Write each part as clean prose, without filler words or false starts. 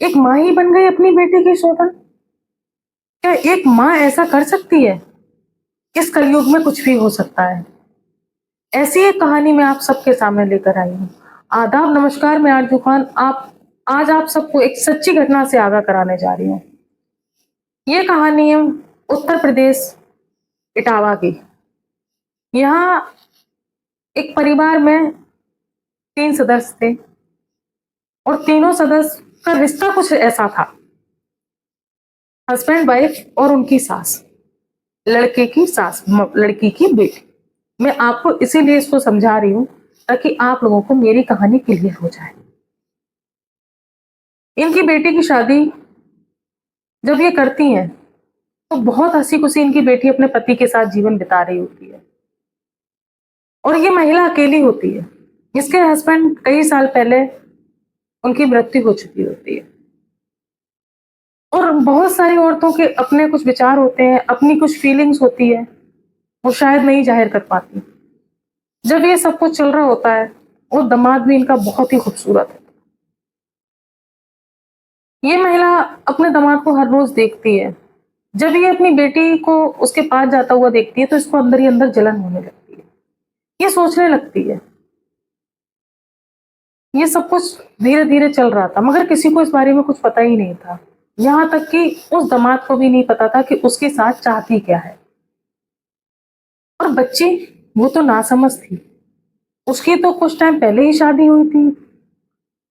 एक माँ ही बन गई अपनी बेटी की शोधन। क्या एक माँ ऐसा कर सकती है? इस कलयुग में कुछ भी हो सकता है। ऐसी एक कहानी मैं आप सबके सामने लेकर आई हूँ। आदाब, नमस्कार, मैं आरजू खान। आज आप सबको एक सच्ची घटना से आगाह कराने जा रही हूँ। ये कहानी है उत्तर प्रदेश इटावा की। यहाँ एक परिवार में 3 सदस्य थे और तीनों सदस्य का रिश्ता कुछ ऐसा था। हस्बैंड, वाइफ और उनकी सास, लड़के की सास, लड़की की बेटी। मैं आपको इसीलिए इसको समझा रही हूँ ताकि आप लोगों को मेरी कहानी क्लियर हो जाए। इनकी बेटी की शादी जब ये करती हैं तो बहुत हंसी खुशी इनकी बेटी अपने पति के साथ जीवन बिता रही होती है और ये महिला अकेली होती है। इसके हस्बैंड कई साल पहले उनकी मृत्यु हो चुकी होती है और बहुत सारी औरतों के अपने कुछ विचार होते हैं, अपनी कुछ फीलिंग्स होती है, वो शायद नहीं जाहिर कर पाती। जब ये सब कुछ चल रहा होता है वो दामाद भी इनका बहुत ही खूबसूरत है। ये महिला अपने दामाद को हर रोज देखती है। जब ये अपनी बेटी को उसके पास जाता हुआ देखती है तो इसको अंदर ही अंदर जलन होने लगती है। ये सोचने लगती है। ये सब कुछ धीरे धीरे चल रहा था मगर किसी को इस बारे में कुछ पता ही नहीं था। यहाँ तक कि उस दामाद को भी नहीं पता था कि उसके साथ चाहती क्या है। और बच्ची, वो तो नासमझ थी। उसकी तो कुछ टाइम पहले ही शादी हुई थी।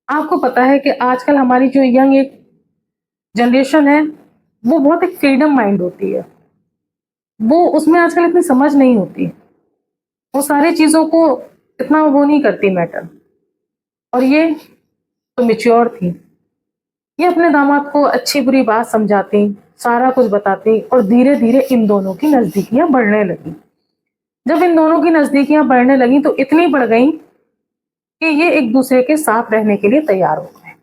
आपको पता है कि आजकल हमारी जो यंग एक जनरेशन है वो बहुत एक फ्रीडम माइंड होती है। वो उसमें आजकल इतनी समझ नहीं होती। वो सारी चीजों को इतना वो नहीं करती मैटर। और ये तो मेच्योर थी। ये अपने दामाद को अच्छी बुरी बात समझाती, सारा कुछ बताती और धीरे धीरे इन दोनों की नजदीकियां बढ़ने लगी। जब इन दोनों की नजदीकियां बढ़ने लगी तो इतनी बढ़ गई कि ये एक दूसरे के साथ रहने के लिए तैयार हो गए।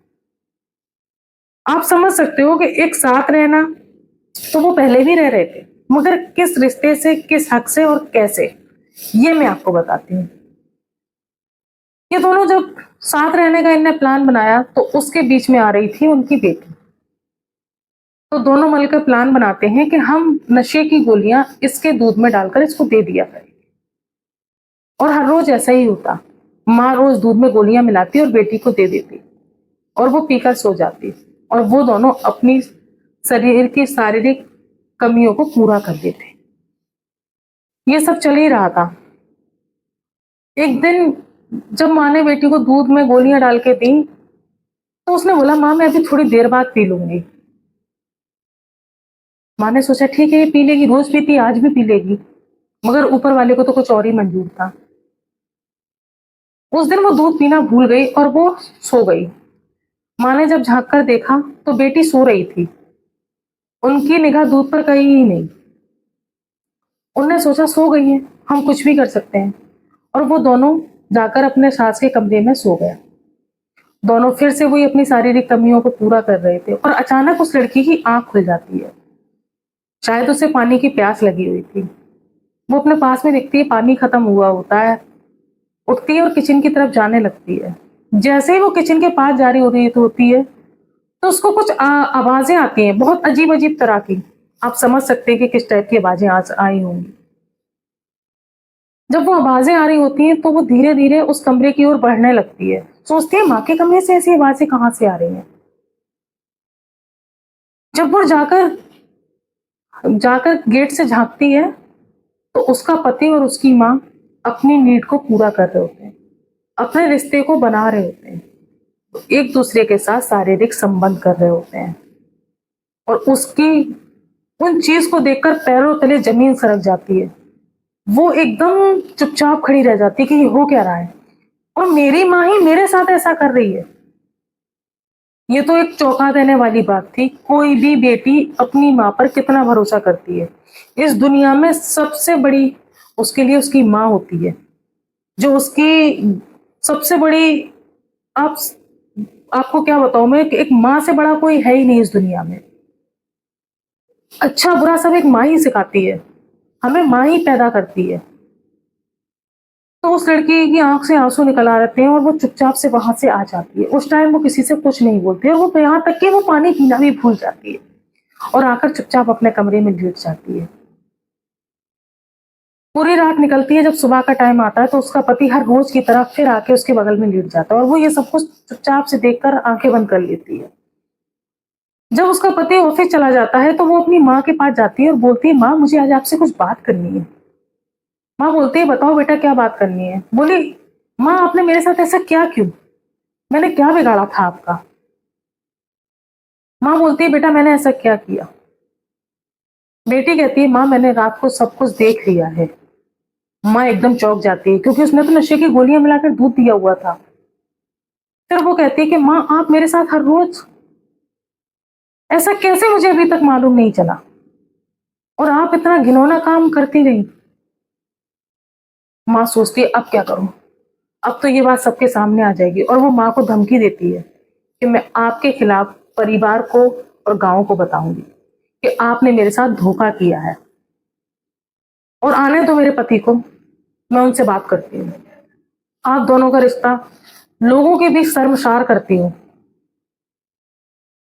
आप समझ सकते हो कि एक साथ रहना तो वो पहले भी रह रहे थे मगर किस रिश्ते से, किस हक से और कैसे, ये मैं आपको बताती हूँ। ये दोनों जब साथ रहने का इनने प्लान बनाया तो उसके बीच में आ रही थी उनकी बेटी। तो दोनों मिलकर प्लान बनाते हैं कि हम नशे की गोलियां इसके दूध में डालकर इसको दे दिया करें। और हर रोज ऐसा ही होता। माँ रोज दूध में गोलियां मिलाती और बेटी को दे देती और वो पीकर सो जाती और वो दोनों अपनी शरीर की शारीरिक कमियों को पूरा कर देते। ये सब चल ही रहा था। एक दिन जब माँ ने बेटी को दूध में गोलियां डाल के दी तो उसने बोला, माँ मैं अभी थोड़ी देर बाद पी लूंगी। माँ ने सोचा ठीक है ये पी लेगी, रोज पीती, आज भी पी लेगी। मगर ऊपर वाले को तो कुछ और ही मंजूर था। उस दिन वो दूध पीना भूल गई और वो सो गई। माँ ने जब झांक कर देखा तो बेटी सो रही थी। उनकी निगाह दूध पर कहीं ही नहीं। उनने सोचा सो गई है, हम कुछ भी कर सकते हैं। और वो दोनों जाकर अपने सास के कमरे में सो गया। दोनों फिर से वही अपनी शारीरिक कमियों को पूरा कर रहे थे और अचानक उस लड़की की आंख खुल जाती है। शायद उसे पानी की प्यास लगी हुई थी। वो अपने पास में देखती है पानी खत्म हुआ होता है, उठती है और किचन की तरफ जाने लगती है। जैसे ही वो किचन के पास जा रही होती है तो उसको कुछ आवाजें आती हैं, बहुत अजीब अजीब तरह की। आप समझ सकते हैं कि किस टाइप की आवाजें आज आई होंगी। जब वो आवाजें आ रही होती हैं तो वो धीरे धीरे उस कमरे की ओर बढ़ने लगती है। सोचती है माँ के कमरे से ऐसी आवाजें कहाँ से आ रही हैं। जब वो जाकर जाकर गेट से झांकती है तो उसका पति और उसकी माँ अपनी नीड को पूरा कर रहे होते हैं, अपने रिश्ते को बना रहे होते हैं, एक दूसरे के साथ शारीरिक संबंध कर रहे होते हैं। और उसकी उन चीज को देखकर पैरों तले जमीन सरक जाती है। वो एकदम चुपचाप खड़ी रह जाती है कि ये हो क्या रहा है और मेरी माँ ही मेरे साथ ऐसा कर रही है। ये तो एक चौंका देने वाली बात थी। कोई भी बेटी अपनी माँ पर कितना भरोसा करती है। इस दुनिया में सबसे बड़ी उसके लिए उसकी माँ होती है, जो उसकी सबसे बड़ी। आप आपको क्या बताऊं मैं कि एक माँ से बड़ा कोई है ही नहीं इस दुनिया में। अच्छा बुरा सब एक माँ ही सिखाती है, हमें माँ ही पैदा करती है। तो उस लड़की की आंख से आंसू निकल आ रहते हैं और वो चुपचाप से वहां से आ जाती है। उस टाइम वो किसी से कुछ नहीं बोलती और वो यहाँ तक कि वो पानी पीना भी भूल जाती है और आकर चुपचाप अपने कमरे में लेट जाती है। पूरी रात निकलती है, जब सुबह का टाइम आता है तो उसका पति हर रोज की तरह फिर आके उसके बगल में लेट जाता है और वो ये सब कुछ चुपचाप से देखकर आंखें बंद कर लेती है। जब उसका पति ऑफिस चला जाता है तो वो अपनी माँ के पास जाती है और बोलती है, माँ मुझे आज आपसे कुछ बात करनी है। माँ बोलती है, बताओ बेटा क्या बात करनी है। बोली, माँ आपने मेरे साथ ऐसा क्या क्यों, मैंने क्या बिगाड़ा था आपका। माँ बोलती है, बेटा मैंने ऐसा क्या किया। बेटी कहती है, माँ मैंने रात को सब कुछ देख लिया है। माँ एकदम चौंक जाती है क्योंकि उसने तो नशे की गोलियां मिलाकर दूध दिया हुआ था। फिर वो कहती है कि माँ आप मेरे साथ हर रोज ऐसा कैसे, मुझे अभी तक मालूम नहीं चला और आप इतना घिनौना काम करती रही। माँ सोचती है अब क्या करूं, अब तो ये बात सबके सामने आ जाएगी और वो माँ को धमकी देती है कि मैं आपके खिलाफ परिवार को और गांव को बताऊंगी कि आपने मेरे साथ धोखा किया है और आने दो मेरे पति को, मैं उनसे बात करती हूँ। आप दोनों का रिश्ता लोगों के बीच शर्मसार करती हूँ।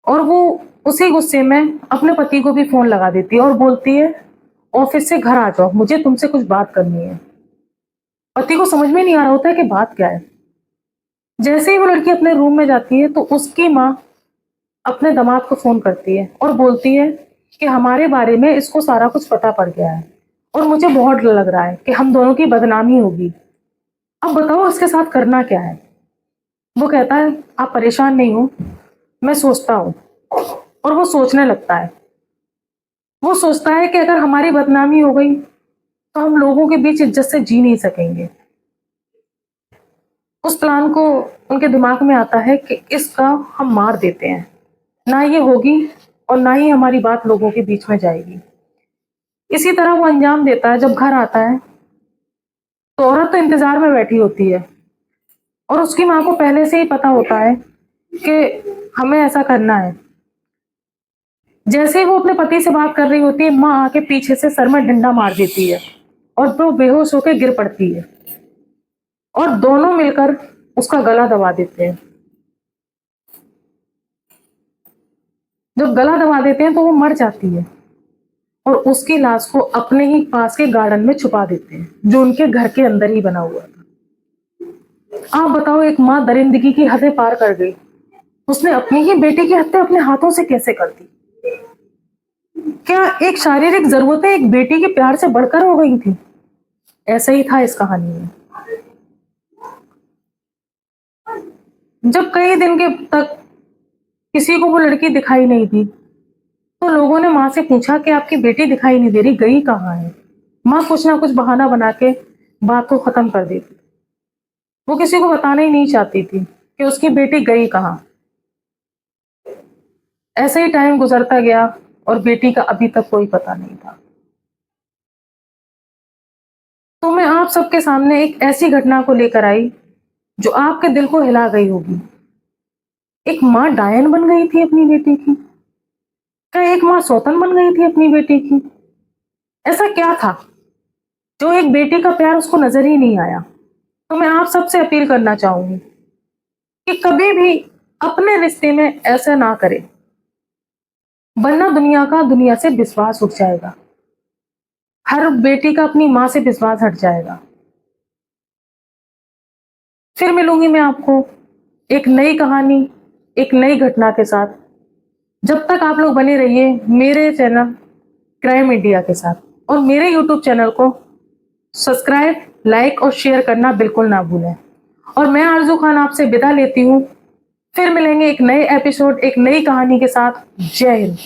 और वो उसी गुस्से में अपने पति को भी फोन लगा देती है और बोलती है, ऑफिस से घर आ जाओ, मुझे तुमसे कुछ बात करनी है। पति को समझ में नहीं आ रहा होता है कि बात क्या है। जैसे ही वो लड़की अपने रूम में जाती है तो उसकी माँ अपने दामाद को फोन करती है और बोलती है कि हमारे बारे में इसको सारा कुछ पता पड़ गया है और मुझे बहुत डर लग रहा है कि हम दोनों की बदनामी होगी। अब बताओ इसके साथ करना क्या है। वो कहता है, आप परेशान नहीं हो, मैं सोचता हूँ। और वो सोचने लगता है। वो सोचता है कि अगर हमारी बदनामी हो गई तो हम लोगों के बीच इज्जत से जी नहीं सकेंगे। उस प्लान को उनके दिमाग में आता है कि इसका हम मार देते हैं, ना ये होगी और ना ही हमारी बात लोगों के बीच में जाएगी। इसी तरह वो अंजाम देता है। जब घर आता है तो औरत तो इंतजार में बैठी होती है और उसकी माँ को पहले से ही पता होता है कि हमें ऐसा करना है। जैसे ही वो अपने पति से बात कर रही होती है, माँ आके पीछे से सर में डंडा मार देती है और वो बेहोश होकर गिर पड़ती है और दोनों मिलकर उसका गला दबा देते हैं। जब गला दबा देते हैं तो वो मर जाती है और उसकी लाश को अपने ही पास के गार्डन में छुपा देते हैं, जो उनके घर के अंदर ही बना हुआ था। आप बताओ, एक माँ दरिंदगी की हदें पार कर गई। उसने अपनी ही बेटी की हत्या अपने हाथों से कैसे कर दी। क्या एक शारीरिक जरूरतें एक बेटी के प्यार से बढ़कर हो गई थी। ऐसा ही था इस कहानी में। जब कई दिन के तक किसी को वो लड़की दिखाई नहीं दी तो लोगों ने माँ से पूछा कि आपकी बेटी दिखाई नहीं दे रही, गई कहाँ है। माँ कुछ ना कुछ बहाना बना के बात को खत्म कर देती। वो किसी को बताना ही नहीं चाहती थी कि उसकी बेटी गई कहाँ। ऐसे ही टाइम गुजरता गया और बेटी का अभी तक कोई पता नहीं था। तो मैं आप सबके सामने एक ऐसी घटना को लेकर आई जो आपके दिल को हिला गई होगी। एक माँ डायन बन गई थी अपनी बेटी की। क्या एक माँ सौतन बन गई थी अपनी बेटी की। ऐसा क्या था जो एक बेटी का प्यार उसको नजर ही नहीं आया। तो मैं आप सबसे अपील करना चाहूंगी कि कभी भी अपने रिश्ते में ऐसा ना करें, वरना दुनिया का दुनिया से विश्वास उठ जाएगा। हर बेटी का अपनी माँ से विश्वास हट जाएगा। फिर मिलूंगी मैं आपको एक नई कहानी, एक नई घटना के साथ। जब तक आप लोग बने रहिए मेरे चैनल क्राइम इंडिया के साथ और मेरे यूट्यूब चैनल को सब्सक्राइब, लाइक और शेयर करना बिल्कुल ना भूलें। और मैं आरजू खान आपसे विदा लेती हूँ। फिर मिलेंगे एक नए एपिसोड, एक नई कहानी के साथ। जय हिंद।